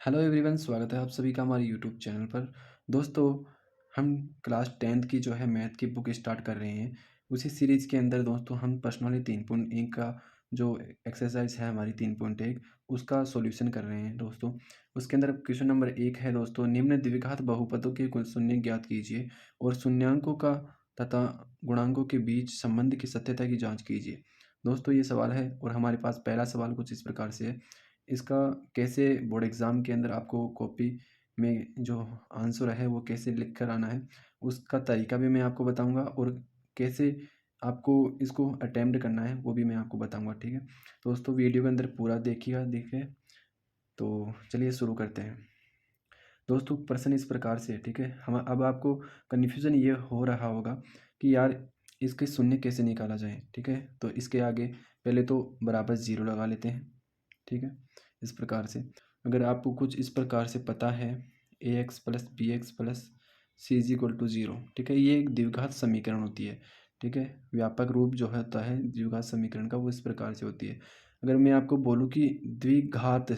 Hello everyone, स्वागत है आप सभी का हमारे यूट्यूब चैनल पर। दोस्तों, हम क्लास 10th की जो है मैथ की बुक स्टार्ट कर रहे हैं। उसी सीरीज़ के अंदर दोस्तों हम पर्सनली 3.1 का जो एक्सरसाइज है हमारी 3.1 उसका सॉल्यूशन कर रहे हैं दोस्तों। उसके अंदर क्वेश्चन नंबर 1 है दोस्तों, निम्न द्विघात बहुपदों के कुल शून्य ज्ञात कीजिए और शून्यांकों का तथा गुणांकों के बीच संबंध की सत्यता की जाँच कीजिए। दोस्तों, ये सवाल है और हमारे पास पहला सवाल कुछ इस प्रकार से है। इसका कैसे बोर्ड एग्ज़ाम के अंदर आपको कॉपी में जो आंसर है वो कैसे लिख कर आना है, उसका तरीका भी मैं आपको बताऊँगा और कैसे आपको इसको अटेम्प्ट करना है वो भी मैं आपको बताऊँगा, ठीक है। तो दोस्तों, वीडियो के अंदर पूरा देखिएगा, देखिए। तो चलिए शुरू करते हैं। दोस्तों, प्रश्न इस प्रकार से है, ठीक है। हम अब आपको कन्फ्यूज़न ये हो रहा होगा कि यार इसके शून्य कैसे निकाला जाए, ठीक है। तो इसके आगे पहले तो बराबर ज़ीरो लगा लेते हैं, ठीक है। इस प्रकार से अगर आपको कुछ इस प्रकार से पता है a x plus b x plus c is equal to zero, ठीक है। ये एक द्विघात समीकरण होती है, ठीक है। व्यापक रूप जो होता है द्विघात समीकरण का वो इस प्रकार से होती है। अगर मैं आपको बोलूँ कि द्विघात,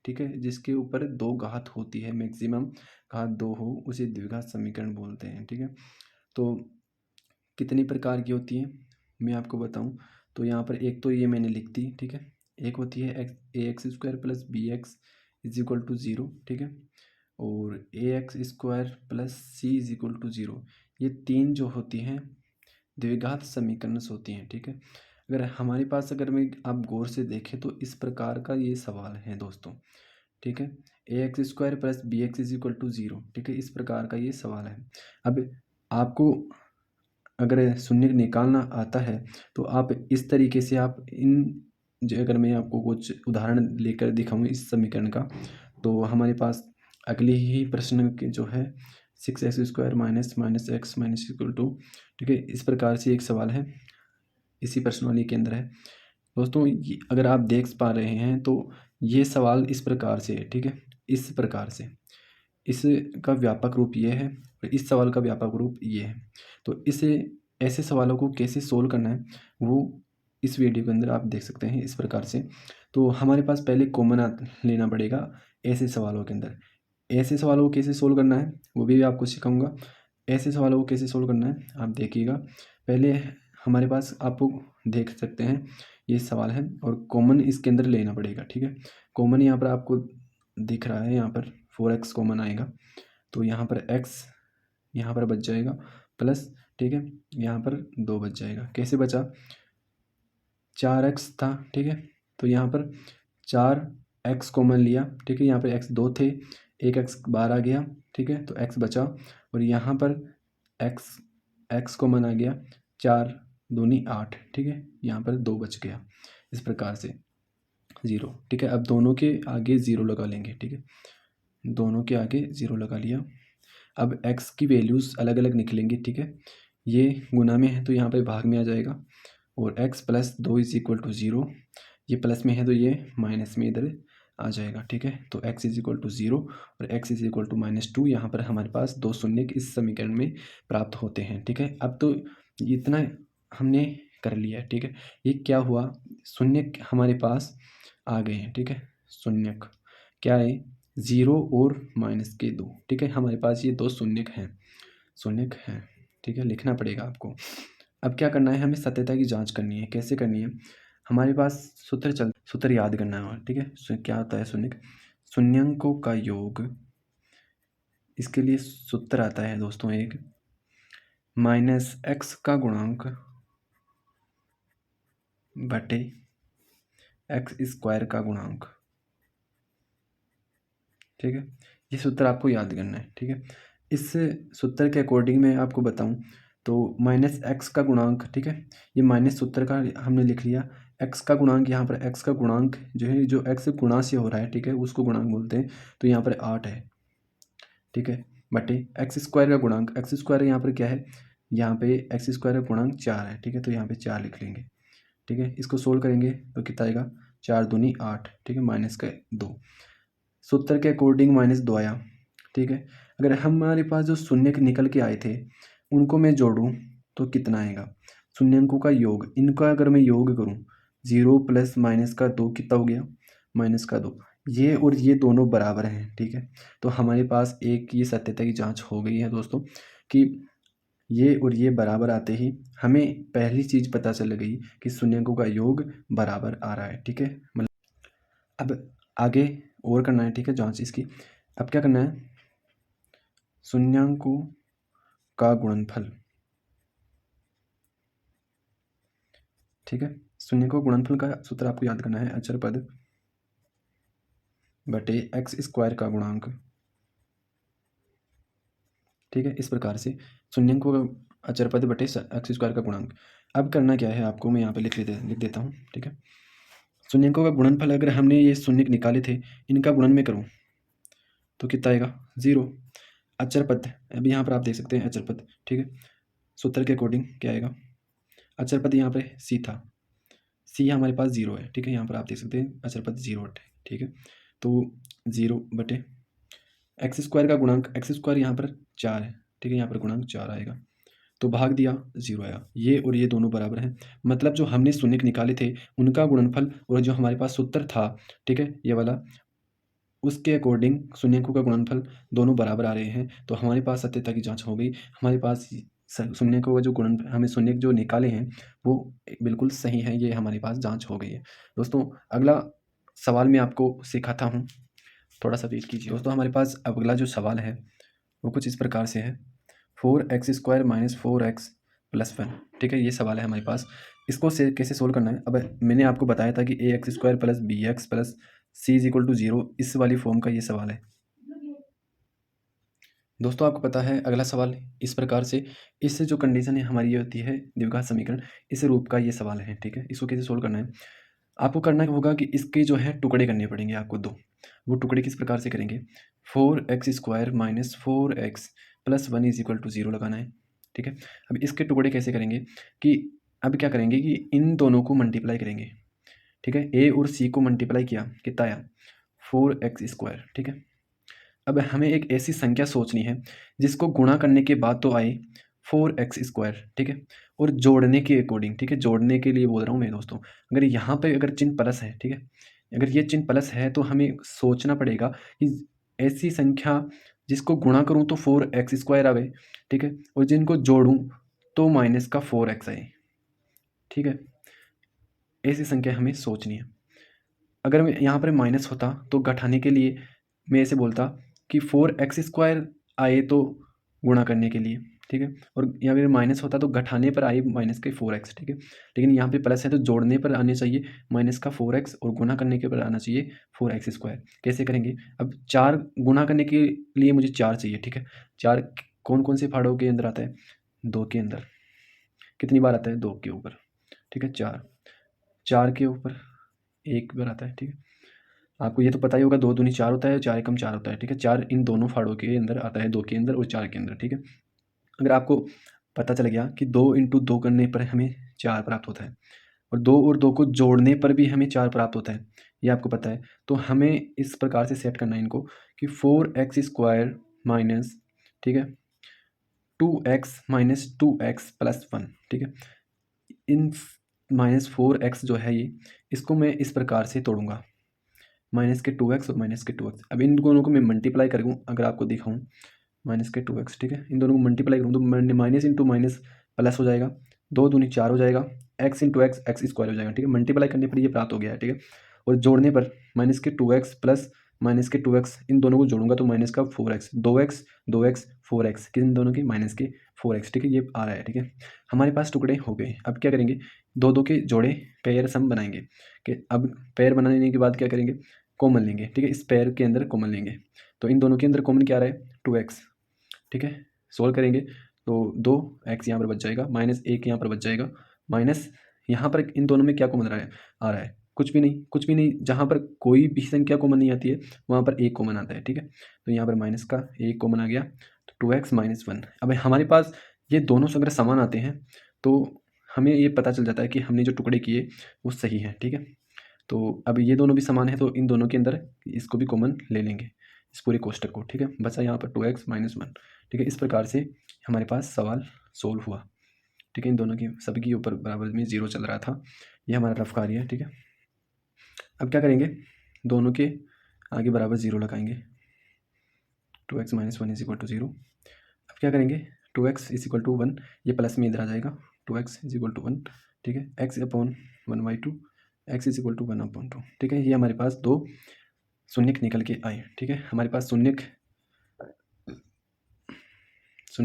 ठीक है, जिसके ऊपर दो घात होती है, मैक्सिमम घात दो हो, उसे द्विघात समीकरण बोलते हैं, ठीक है। तो कितनी प्रकार की होती है मैं आपको बताऊं, तो यहाँ पर एक तो ये मैंने लिख दी, ठीक है। एक होती है a x square plus b x is equal to zero, ठीक है। और a x square plus c is equal to zero, ये तीन जो होती हैं द्विघात समीकरण होती हैं, ठीक है। अगर हमारे पास अगर मैं आप गौर से देखें तो इस प्रकार का ये सवाल है दोस्तों, ठीक है। A x square plus b x is equal to zero, ठीक है, इस प्रकार का ये सवाल है। अब आपको अगर शून्य निकालना आता है तो आप इस तरीके से आप इन जो अगर मैं आपको कुछ उदाहरण लेकर दिखाऊँ इस समीकरण का, तो हमारे पास अगले ही प्रश्न के जो है 6x² minus minus X minus equal to, ठीक है, इस प्रकार से एक सवाल है, इसी प्रश्नावली के अंदर है। दोस्तों, अगर आप देख पा रहे हैं तो ये सवाल इस प्रकार से है, ठीक है, इस प्रकार से। इसका व्यापक रूप ये है और इस सवाल का व्यापक रूप ये है। तो इसे ऐसे सवालों को कैसे सोल्व करना है वो इस वीडियो के अंदर आप देख सकते हैं इस प्रकार से। तो हमारे पास पहले कॉमन लेना पड़ेगा ऐसे सवालों के अंदर। ऐसे सवालों को कैसे सोल्व करना है वो भी आपको सिखाऊंगा। ऐसे सवालों को कैसे सोल्व करना है आप देखिएगा। पहले हमारे पास आपको देख सकते हैं ये सवाल है और कॉमन इसके अंदर लेना पड़ेगा, ठीक है। कॉमन यहाँ पर आपको दिख रहा है, यहाँ पर 4x कॉमन आएगा, तो यहाँ पर x यहाँ पर बच जाएगा प्लस, ठीक है, यहाँ पर 2 बच जाएगा। कैसे बचा, 4x था, ठीक है, तो यहाँ पर 4x कॉमन लिया, ठीक है। यहाँ पर x 2 थे, एक x बाहर आ गया, ठीक है, तो x बचा और यहाँ पर x कॉमन आ गया, 4 दूनी 8, ठीक है, यहाँ पर 2 बच गया, इस प्रकार से 0, ठीक है। अब दोनों के आगे 0 लगा लेंगे, ठीक है, दोनों के आगे 0 लगा लिया। अब x की वैल्यूज़ अलग अलग निकलेंगी, ठीक है। ये गुना में है तो यहाँ पे भाग में आ जाएगा और x plus 2 is equal to zero, ये प्लस में है तो ये माइनस में इधर आ जाएगा, ठीक है। तो x is equal to zero और x इज इक्वल टू -2, यहाँ पर हमारे पास दो शून्य इस समीकरण में प्राप्त होते हैं, ठीक है। अब तो इतना हमने कर लिया, ठीक है। ये क्या हुआ, शून्य हमारे पास आ गए हैं, ठीक है। शून्य क्या है, 0 और -2, ठीक है। हमारे पास ये दो शून्य हैं, ठीक है, लिखना पड़ेगा आपको। अब क्या करना है, हमें सत्यता की जांच करनी है। कैसे करनी है, हमारे पास सूत्र याद करना है, ठीक है। क्या होता है शून्य, शून्यंकों का योग, इसके लिए सूत्र आता है दोस्तों एक, -x का गुणांक बटे x² का गुणांक, ठीक है। ये सूत्र आपको याद करना है, ठीक है। इस सूत्र के अकॉर्डिंग मैं आपको बताऊं तो -x का गुणांक, ठीक है, ये माइनस सूत्र का हमने लिख लिया। x का गुणांक, यहाँ पर x का गुणांक जो है, जो x गुणा से हो रहा है, ठीक है, उसको गुणांक बोलते हैं। तो यहाँ पर 8 है, ठीक है, बटे x² का गुणांक, x² यहाँ पर क्या है, यहाँ पे x² का गुणांक 4 है, ठीक है, तो यहाँ पे 4 लिख लेंगे, ठीक है। इसको सोल्व करेंगे तो कितना आएगा, 4 दूनी 8, ठीक है, माइनस का 2, सूत्र के अकॉर्डिंग -2 आया, ठीक है। अगर हमारे पास जो शून्य निकल के आए थे उनको मैं जोड़ूं तो कितना आएगा, शून्यंकों का योग, इनका अगर मैं योग करूं, 0 प्लस माइनस का 2 कितना हो गया, -2, ये और ये दोनों बराबर हैं, ठीक है। तो हमारे पास एक ये सत्यता की जांच हो गई है दोस्तों कि ये और ये बराबर आते ही हमें पहली चीज़ पता चल गई कि शून्यकों का योग बराबर आ रहा है, ठीक है। मतलब अब आगे और करना है, ठीक है, जांच इसकी। अब क्या करना है, शून्यकों का गुणनफल, ठीक है। शून्यकों गुणनफल का सूत्र आपको याद करना है, अचर पद बटे एक्स स्क्वायर का गुणांक, ठीक है। इस प्रकार से शून्यकों का अचर पद बटे एक्स स्क्वायर का गुणांक। अब करना क्या है आपको, मैं यहाँ पे लिख देता हूँ, ठीक है। शून्यकों का गुणनफल अगर हमने ये शून्य निकाले थे, इनका गुणन में करूँ तो कितना आएगा, 0। अचर पद, अभी यहाँ पर आप देख सकते हैं अचर पद, ठीक है। सूत्र के अकॉर्डिंग क्या आएगा, अचर पद यहाँ पे सी था, सी हमारे पास 0 है, ठीक है। यहाँ पर आप देख सकते हैं अचर पद 0 है, ठीक है। तो 0 बटे एक्स स्क्वायर का गुणांक, एक्स स्क्वायर यहाँ पर 4 है, ठीक है। यहाँ पर गुणांक 4 आएगा, तो भाग दिया 0 आया। ये और ये दोनों बराबर हैं, मतलब जो हमने शून्य निकाले थे उनका गुणनफल और जो हमारे पास सूत्र था, ठीक है, ये वाला, उसके अकॉर्डिंग शून्यकों का गुणनफल दोनों बराबर आ रहे हैं। तो हमारे पास सत्यता की जांच हो गई, हमारे पास शून्यकों का जो गुणन, हमें शून्य जो निकाले हैं वो बिल्कुल सही है, ये हमारे पास जांच हो गई है। दोस्तों अगला सवाल मैं आपको सिखाता हूँ, थोड़ा सा वेट कीजिए दोस्तों। हमारे पास अगला जो सवाल है वो कुछ इस प्रकार से है, 4x² माइनस 4x प्लस 1, ठीक है। ये सवाल है हमारे पास, इसको से कैसे सोल्व करना है। अब मैंने आपको बताया था कि ax² plus bx plus c is equal to 0, इस वाली फॉर्म का ये सवाल है दोस्तों। आपको पता है अगला सवाल इस प्रकार से, इससे जो कंडीशन है हमारी ये होती है द्विघात समीकरण, इस रूप का ये सवाल है, ठीक है। इसको कैसे सोल्व करना है, आपको करना होगा कि इसके जो है टुकड़े करने पड़ेंगे आपको दो। वो टुकड़े किस प्रकार से करेंगे, 4x² minus 4x plus 1 is equal to 0 लगाना है, ठीक है। अब इसके टुकड़े कैसे करेंगे कि अब क्या करेंगे कि इन दोनों को मल्टीप्लाई करेंगे, ठीक है। ए और सी को मल्टीप्लाई किया, कितना आया, 4x², ठीक है। अब हमें एक ऐसी संख्या सोचनी है जिसको गुणा करने के बाद तो आए 4x², ठीक है, और जोड़ने के अकॉर्डिंग, ठीक है, जोड़ने के लिए बोल रहा हूँ मैं दोस्तों। अगर यहाँ पे अगर चिन्ह प्लस है, ठीक है, अगर ये चिन्ह प्लस है तो हमें सोचना पड़ेगा कि ऐसी संख्या जिसको गुणा करूँ तो 4x² आवे, ठीक है, और जिनको जोड़ूँ तो माइनस का 4x आए, ठीक है। ऐसी संख्या हमें सोचनी है। अगर मैं यहाँ पर माइनस होता तो घटाने के लिए मैं ऐसे बोलता कि 4x² आए तो गुणा करने के लिए, ठीक है, और यहाँ पर माइनस होता तो घटाने पर आए माइनस के 4x, ठीक है। लेकिन यहाँ पे प्लस है तो जोड़ने पर आने चाहिए माइनस का 4x और गुणा करने के पर आना चाहिए 4x²। कैसे करेंगे, अब 4 गुणा करने के लिए मुझे 4 चाहिए, ठीक है। 4 कौन कौन से फाड़ों के अंदर आता है, 2 के अंदर, कितनी बार आता है, 2 के ऊपर, ठीक है। 4 4 के ऊपर एक बार आता है, ठीक है। आपको ये तो पता ही होगा, 2 दूनी 4 होता है, 4 एकम 4 होता है, ठीक है। 4 इन दोनों फाड़ों के अंदर आता है, 2 के अंदर और 4 के अंदर, ठीक है। अगर आपको पता चल गया कि 2 इंटू 2 करने पर हमें 4 प्राप्त होता है और 2 और 2 को जोड़ने पर भी हमें 4 प्राप्त होता है, ये आपको पता है। तो हमें इस प्रकार से सेट करना है इनको कि 4x² माइनस, ठीक है, 2x माइनस 2x प्लस 1, ठीक है। इन -4x जो है ये, इसको मैं इस प्रकार से तोड़ूंगा, माइनस के 2x और माइनस के 2x। अब इन दोनों को मैं मल्टीप्लाई करूँ, अगर आपको दिखाऊँ, माइनस के 2x, ठीक है, इन दोनों को मल्टीप्लाई करूँ तो माइनस इंटू माइनस प्लस हो जाएगा, 2 दूनी 4 हो जाएगा, x इंटू एक्स x² हो जाएगा, ठीक है। मल्टीप्लाई करने पर ये प्राप्त हो गया है, ठीक है। और जोड़ने पर माइनस के 2x प्लस माइनस के 2x, इन दोनों को जोड़ूंगा तो माइनस का 4x, 2x 4x, किन दोनों की, माइनस के 4x, ठीक है, ये आ रहा है, ठीक है। हमारे पास टुकड़े हो गए। अब क्या करेंगे, 2 2 के जोड़े पेयर सम बनाएंगे कि अब पेयर बनाने के बाद क्या करेंगे, कॉमन लेंगे, ठीक है। इस पेयर के अंदर कॉमन लेंगे, तो इन दोनों के अंदर कॉमन क्या आ रहा है, 2x, ठीक है। सोल्व करेंगे तो 2x यहाँ पर बच जाएगा, माइनस 1 यहाँ पर बच जाएगा, माइनस यहाँ पर इन दोनों में क्या कॉमन आ रहा है, कुछ भी नहीं, कुछ भी नहीं। जहाँ पर कोई भी संख्या कॉमन नहीं आती है वहाँ पर एक कॉमन आता है, ठीक है। तो यहाँ पर माइनस का एक कॉमन आ गया, तो 2x माइनस 1। अब हमारे पास ये दोनों अगर समान आते हैं तो हमें ये पता चल जाता है कि हमने जो टुकड़े किए वो सही है, ठीक है। तो अब ये दोनों भी समान है तो इन दोनों के अंदर इसको भी कॉमन ले लेंगे, इस पूरे कोष्टक को, ठीक है। बचा यहाँ पर 2x माइनस 1, ठीक है। इस प्रकार से हमारे पास सवाल सोल्व हुआ, ठीक है। इन दोनों की सभी के ऊपर बराबर में 0 चल रहा था, ये हमारा रफ कार्य है, ठीक है। अब क्या करेंगे, दोनों के आगे बराबर 0 लगाएंगे। 2x - 1 = 0। अब क्या करेंगे, 2x = 1, ये प्लस में इधर आ जाएगा, 2x = 1, ठीक है। x/1/2, x = 1/2, ठीक है। ये हमारे पास दो शून्यक निकल के आए, ठीक है। हमारे पास शून्यक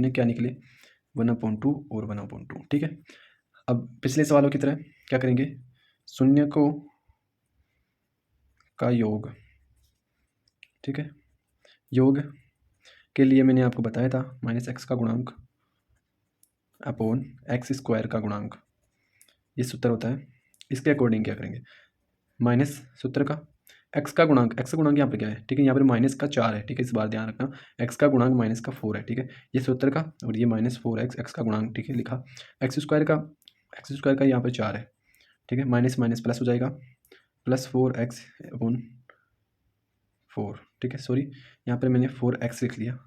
क्या निकले, 1/2 और 1/2, ठीक है। अब पिछले सवालों की तरह क्या करेंगे, शून्यकों का योग, ठीक है। योग के लिए मैंने आपको बताया था -x का गुणांक अपॉन x² का गुणांक, ये सूत्र होता है। इसके अकॉर्डिंग क्या करेंगे, माइनस सूत्र का x का गुणांक यहाँ पर क्या है, ठीक है। यहाँ पर -4 है, ठीक है। इस बार ध्यान रखना, x का गुणांक -4 है, ठीक है। ये सूत्र का और ये -4x x का गुणांक, ठीक है, लिखा। x² का यहाँ पर 4 है, ठीक है। माइनस माइनस प्लस हो जाएगा, +4x/4, ठीक है। सॉरी, यहाँ पर मैंने 4x लिख लिया,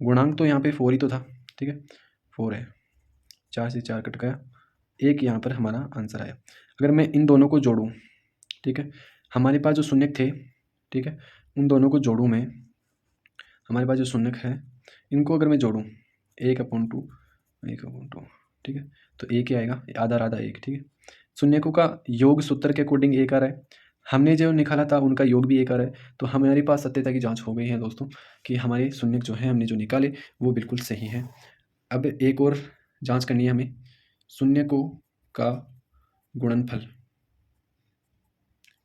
गुणांक तो यहाँ पे 4 ही तो था, ठीक है। 4 है, 4 से 4 कट गया, एक यहाँ पर हमारा आंसर आया। अगर मैं इन दोनों को जोड़ूँ, ठीक है, हमारे पास जो शून्यक थे, ठीक है, उन दोनों को जोड़ूँ मैं, हमारे पास जो शून्यक है इनको अगर मैं जोड़ूँ 1/2, ठीक है, तो एक ही आएगा, आधा आधा एक, ठीक है। शून्यकों का योग सूत्र के अकॉर्डिंग एक आ रहा है, हमने जो निकाला था उनका योग भी एक आ रहा है, तो हमारे पास सत्यता की जांच हो गई है दोस्तों कि हमारे शून्यक जो है हमने जो निकाले वो बिल्कुल सही है। अब एक और जांच करनी है हमें, शून्यकों का गुणनफल,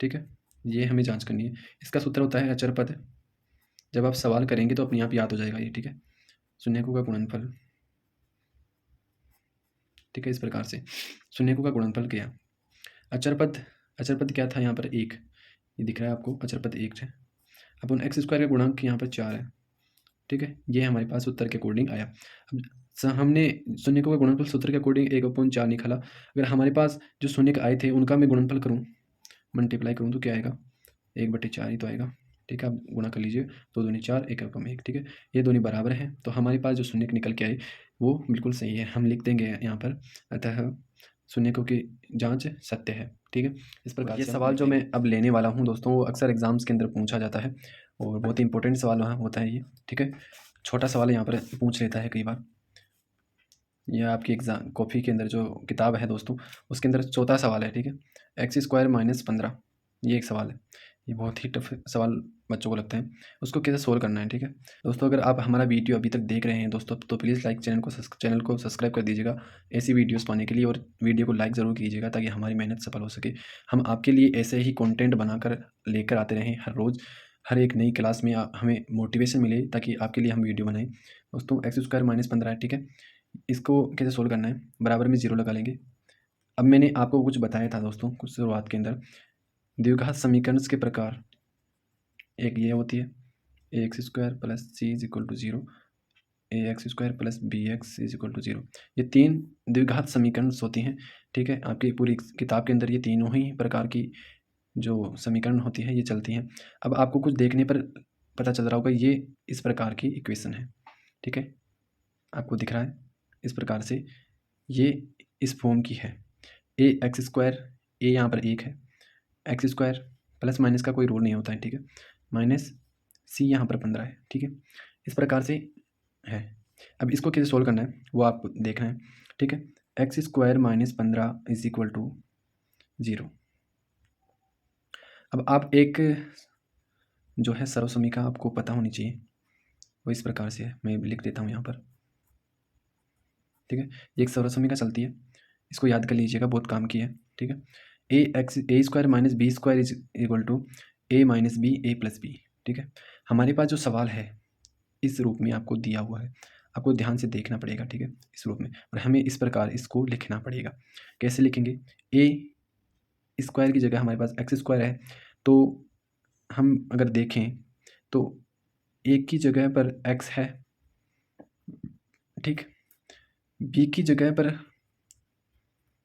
ठीक है, ये हमें जांच करनी है। इसका सूत्र होता है अचर पद, जब आप सवाल करेंगे तो अपने आप याद हो जाएगा ये, ठीक है। शून्यकों का गुणनफल, ठीक है, इस प्रकार से शून्यकों का गुणनफल किया। अचर पद क्या था यहाँ पर, एक, ये दिख रहा है आपको, अचर पद एक है। अपन x² का गुणांक यहाँ पर 4 है, ठीक है। ये हमारे पास उत्तर के अकॉर्डिंग आया। अब हमने शून्यकों का गुणनफल सूत्र के अकॉर्डिंग 1/4 निकाला। अगर हमारे पास जो शून्यक आए थे उनका मैं गुणनफल करूँ, मल्टीप्लाई करूँ तो क्या आएगा, 1/4 ही तो आएगा, ठीक है। आप गुणा कर लीजिए, 2 दूनी 4, 1/1, ठीक है। ये दोनों बराबर हैं, तो हमारे पास जो शून्यक निकल के आए वो बिल्कुल सही है, हम लिख देंगे यहाँ पर, अतः शून्यकों की जांच सत्य है, ठीक है। इस प्रकार ये सवाल जो मैं अब लेने वाला हूँ दोस्तों, वो अक्सर एग्जाम्स के अंदर पूछा जाता है और बहुत ही इंपॉर्टेंट सवाल होता है ये, ठीक है। छोटा सवाल यहाँ पर पूछ लेता है कई बार। यह आपकी एग्जाम कॉपी के अंदर जो किताब है दोस्तों, उसके अंदर चौथा सवाल है, ठीक है। x² - 15, ये एक सवाल है, ये बहुत ही टफ सवाल बच्चों को लगता है, उसको कैसे सोल्व करना है, ठीक है दोस्तों। अगर आप हमारा वीडियो अभी तक देख रहे हैं दोस्तों, तो प्लीज़ चैनल को सब्सक्राइब कर दीजिएगा ऐसी वीडियोस पाने के लिए, और वीडियो को लाइक ज़रूर कीजिएगा ताकि हमारी मेहनत सफल हो सके। हम आपके लिए ऐसे ही कंटेंट बनाकर लेकर आते रहें हर रोज़, हर एक नई क्लास में हमें मोटिवेशन मिले ताकि आपके लिए हम वीडियो बनाएं दोस्तों। x² - 15 है, ठीक है। इसको कैसे सोल्व करना है, बराबर में 0 लगा लेंगे। अब मैंने आपको कुछ बताया था दोस्तों कुछ शुरुआत के अंदर, द्विघात समीकरण के प्रकार, एक ये होती है ax² + c = 0, ax² + bx = 0। ये 3 द्विघात समीकरण होती हैं, ठीक है। आपकी पूरी किताब के अंदर ये तीनों ही प्रकार की जो समीकरण होती है ये चलती हैं। अब आपको कुछ देखने पर पता चल रहा होगा, ये इस प्रकार की इक्वेशन है, ठीक है, आपको दिख रहा है इस प्रकार से, ये इस फॉर्म की है। ax², a यहाँ पर 1 है, x² प्लस माइनस का कोई रूल नहीं होता है, ठीक है, माइनस c यहाँ पर 15 है, ठीक है, इस प्रकार से है। अब इसको कैसे सोल्व करना है वो आपको देखना है, ठीक है। x² - 15 = 0। अब आप एक जो है सर्वसमीका आपको पता होनी चाहिए, वो इस प्रकार से है, मैं लिख देता हूँ यहाँ पर, ठीक है। ये एक सर्वसमीका चलती है, इसको याद कर लीजिएगा, बहुत काम की है, ठीक है। a² - b² = a - b a + b, ठीक है। हमारे पास जो सवाल है इस रूप में आपको दिया हुआ है, आपको ध्यान से देखना पड़ेगा, ठीक है, इस रूप में, और हमें इस प्रकार इसको लिखना पड़ेगा। कैसे लिखेंगे, a² की जगह हमारे पास x² है, तो हम अगर देखें तो a की जगह पर x है, ठीक, b की जगह पर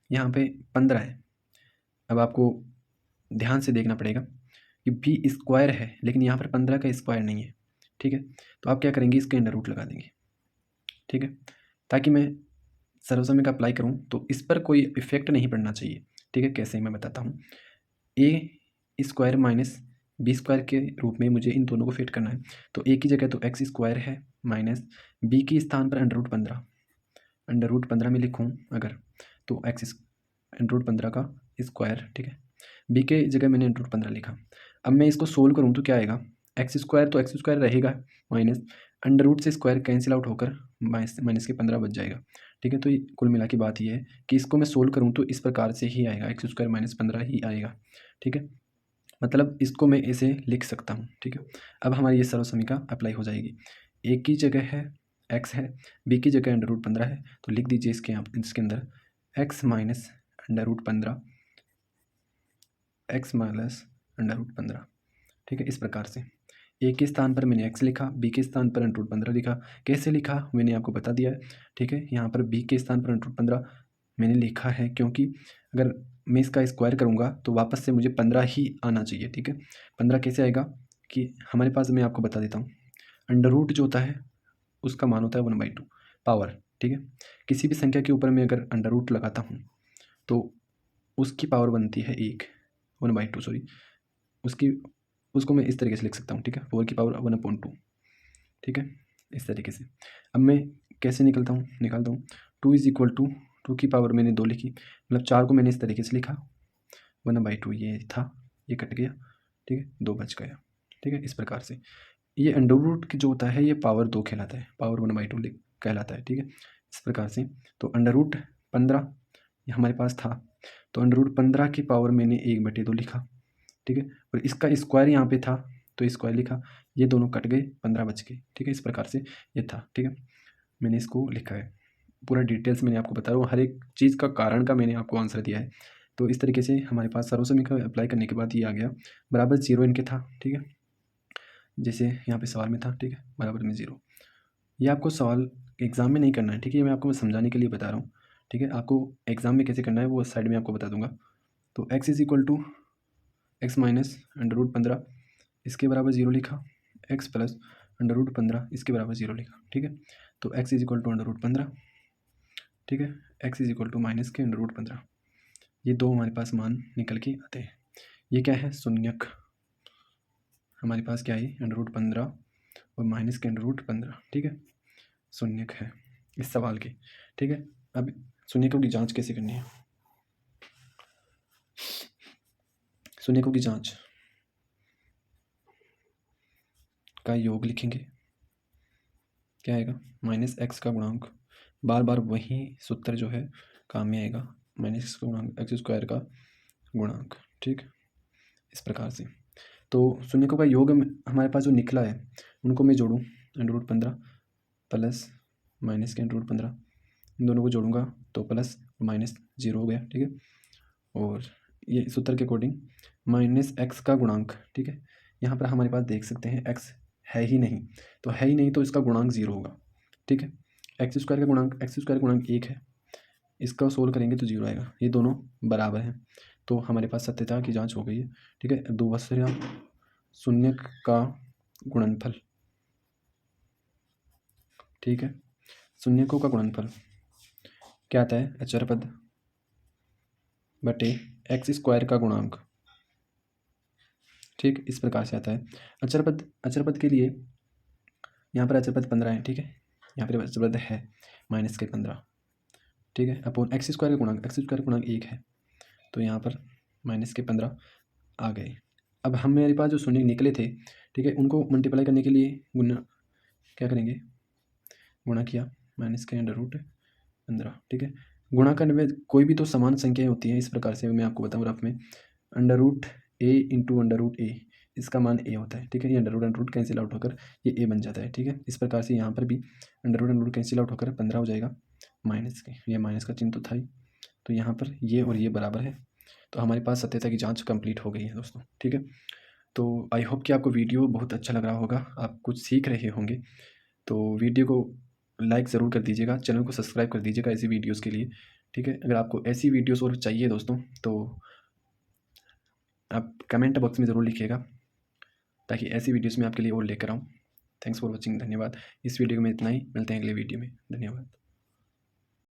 यहाँ पे 15 है। अब आपको ध्यान से देखना पड़ेगा कि b² है लेकिन यहाँ पर 15 का स्क्वायर नहीं है, ठीक है। तो आप क्या करेंगे, इसके अंडर रूट लगा देंगे, ठीक है, ताकि मैं सर्वसमीका अप्लाई करूँ तो इस पर कोई इफेक्ट नहीं पड़ना चाहिए, ठीक है। कैसे मैं बताता हूँ, a² - बी स्क्वायर के रूप में मुझे इन दोनों को फिट करना है। तो ए की जगह तो एक्स स्क्वायर है माइनस बी के स्थान पर अंडर रूट 15 में लिखूँ अगर, तो एक्स अंडर रूट 15 का स्क्वायर, ठीक है। बी के जगह मैंने अंडर रूट 15 लिखा। अब मैं इसको सोल्व करूँ तो क्या आएगा, एक्स स्क्वायर तो एक्स स्क्वायर रहेगा माइनस अंडर रूट से स्क्वायर कैंसिल आउट होकर माइनस के 15 बच जाएगा, ठीक है। तो ये कुल मिला की बात ये है कि इसको मैं सोल्व करूँ तो इस प्रकार से ही आएगा, एक्स स्क्वायर माइनस 15 ही आएगा, ठीक है। मतलब इसको मैं ऐसे लिख सकता हूँ, ठीक है। अब हमारी ये सर्वसमीका अप्लाई हो जाएगी। ए की जगह है एक्स है, बी की जगह अंडर रूट 15 है, तो लिख दीजिए इसके अंदर एक्स माइनस अंडर रूट 15, ठीक है। इस प्रकार से ए के स्थान पर मैंने एक्स लिखा, बी के स्थान पर अंडर रूट 15 लिखा। कैसे लिखा मैंने आपको बता दिया है, ठीक है। यहाँ पर बी के स्थान पर अंडर रूट 15 मैंने लिखा है क्योंकि अगर मैं इसका स्क्वायर करूँगा तो वापस से मुझे 15 ही आना चाहिए, ठीक है। 15 कैसे आएगा कि हमारे पास, मैं आपको बता देता हूँ, अंडर रूट जो होता है उसका मान होता है 1/2 पावर, ठीक है। किसी भी संख्या के ऊपर मैं अगर अंडर रूट लगाता हूँ तो उसकी पावर बनती है 1/2 सॉरी, उसको मैं इस तरीके से लिख सकता हूँ, ठीक है, 4 की पावर 1/2, ठीक है, इस तरीके से। अब मैं कैसे निकालता हूँ 2 इज इक्वल टू 2 की पावर मैंने 2 लिखी, मतलब 4 को मैंने इस तरीके से लिखा, 1/2 ये था, ये कट गया, ठीक है, 2 बच गया, ठीक है। इस प्रकार से ये अंडर रूट जो होता है ये पावर 2 कहलाता है, पावर 1/2 कहलाता है, ठीक है। इस प्रकार से तो अंडर रूट 15 हमारे पास था, तो अंडर रूट 15 की पावर मैंने 1/2 लिखा, ठीक है। और इसका स्क्वायर यहाँ पे था तो स्क्वायर लिखा, ये दोनों कट गए, 15 बच गए, ठीक है। इस प्रकार से ये था, ठीक है। मैंने इसको लिखा है, पूरा डिटेल्स मैंने आपको बता रहा हूँ, हर एक चीज़ का कारण का मैंने आपको आंसर दिया है। तो इस तरीके से हमारे पास सर्वसमीकरण का अप्लाई करने के बाद ये आ गया, बराबर 0 इनके था, ठीक है, जैसे यहाँ पे सवाल में था, ठीक है, बराबर में 0। ये आपको सवाल एग्ज़ाम में नहीं करना है, ठीक है, ये मैं आपको समझाने के लिए बता रहा हूँ, ठीक है। आपको एग्ज़ाम में कैसे करना है वो साइड में आपको बता दूंगा। तो x is equal to X minus under root 15 इसके बराबर 0 लिखा, x प्लस अंडर रूट 15 इसके बराबर 0 लिखा, ठीक है। तो x is equal to under root 15, ठीक है, x is equal to minus के अंडर रूट 15, ये दो हमारे पास मान निकल के आते हैं। ये क्या है, शून्यक, हमारे पास क्या है, अंडर रूट 15 और माइनस के अंडर रूट 15, ठीक है, शून्यक है इस सवाल की, ठीक है। अब शून्यकों की जांच कैसे करनी है, शून्यकों की जांच का योग लिखेंगे, क्या आएगा, माइनस एक्स का गुणांक, बार बार वही सूत्र जो है काम में आएगा, माइनस एक्स का गुणांक एक्स स्क्वायर का गुणांक, ठीक, इस प्रकार से। तो शून्यकों का योग हमारे पास जो निकला है उनको मैं जोड़ूँ, अंडर रूट 15 प्लस माइनस के अंडर रूट 15, इन दोनों को जोड़ूंगा तो प्लस माइनस 0 हो गया, ठीक है। और ये सूत्र के अकॉर्डिंग माइनस एक्स का गुणांक, ठीक है, यहाँ पर हमारे पास देख सकते हैं एक्स है ही नहीं, तो है ही नहीं तो इसका गुणांक 0 होगा, ठीक है। एक्स स्क्वायर का गुणांक 1 है, इसका सोल्व करेंगे तो 0 आएगा, ये दोनों बराबर हैं, तो हमारे पास सत्यता की जांच हो गई है, ठीक है। दूसरा शून्यक का गुणनफल, ठीक है, शून्यकों का गुणनफल क्या आता है, अचर पद बटे एक्स स्क्वायर का गुणांक, ठीक, इस प्रकार से आता है। अचर पद के लिए यहाँ पर अचर पद 15 है, ठीक है, यहाँ पर अचर पद है माइनस के 15, ठीक है, अपॉन एक्स स्क्वायर का गुणांक 1 है, तो यहाँ पर माइनस के 15 आ गए। अब हम मेरे पास जो शून्य निकले थे, ठीक है, उनको मल्टीप्लाई करने के लिए क्या करेंगे, गुणा किया माइनस के अंडर रूट 15, ठीक है। गुणा करने में कोई भी तो समान संख्याएं होती हैं, इस प्रकार से मैं आपको बताऊँ रफ में, under root a into under root a, इसका मान a होता है, ठीक है। ये अंडर रूट कैंसिल आउट होकर ये a बन जाता है, ठीक है। इस प्रकार से यहाँ पर भी अंडर रूट कैंसिल आउट होकर 15 हो जाएगा, माइनस के, ये माइनस का चिन्ह तो था ही, तो यहाँ पर ये और ये बराबर है, तो हमारे पास सत्यता की जाँच कंप्लीट हो गई है दोस्तों, ठीक है। तो आई होप कि आपको वीडियो बहुत अच्छा लग रहा होगा, आप कुछ सीख रहे होंगे, तो वीडियो को लाइक ज़रूर कर दीजिएगा, चैनल को सब्सक्राइब कर दीजिएगा ऐसी वीडियोस के लिए, ठीक है। अगर आपको ऐसी वीडियोस और चाहिए दोस्तों तो आप कमेंट बॉक्स में ज़रूर लिखिएगा, ताकि ऐसी वीडियोस मैं आपके लिए और लेकर आऊँ। थैंक्स फॉर वॉचिंग, धन्यवाद। इस वीडियो में इतना ही, मिलते हैं अगले वीडियो में, धन्यवाद।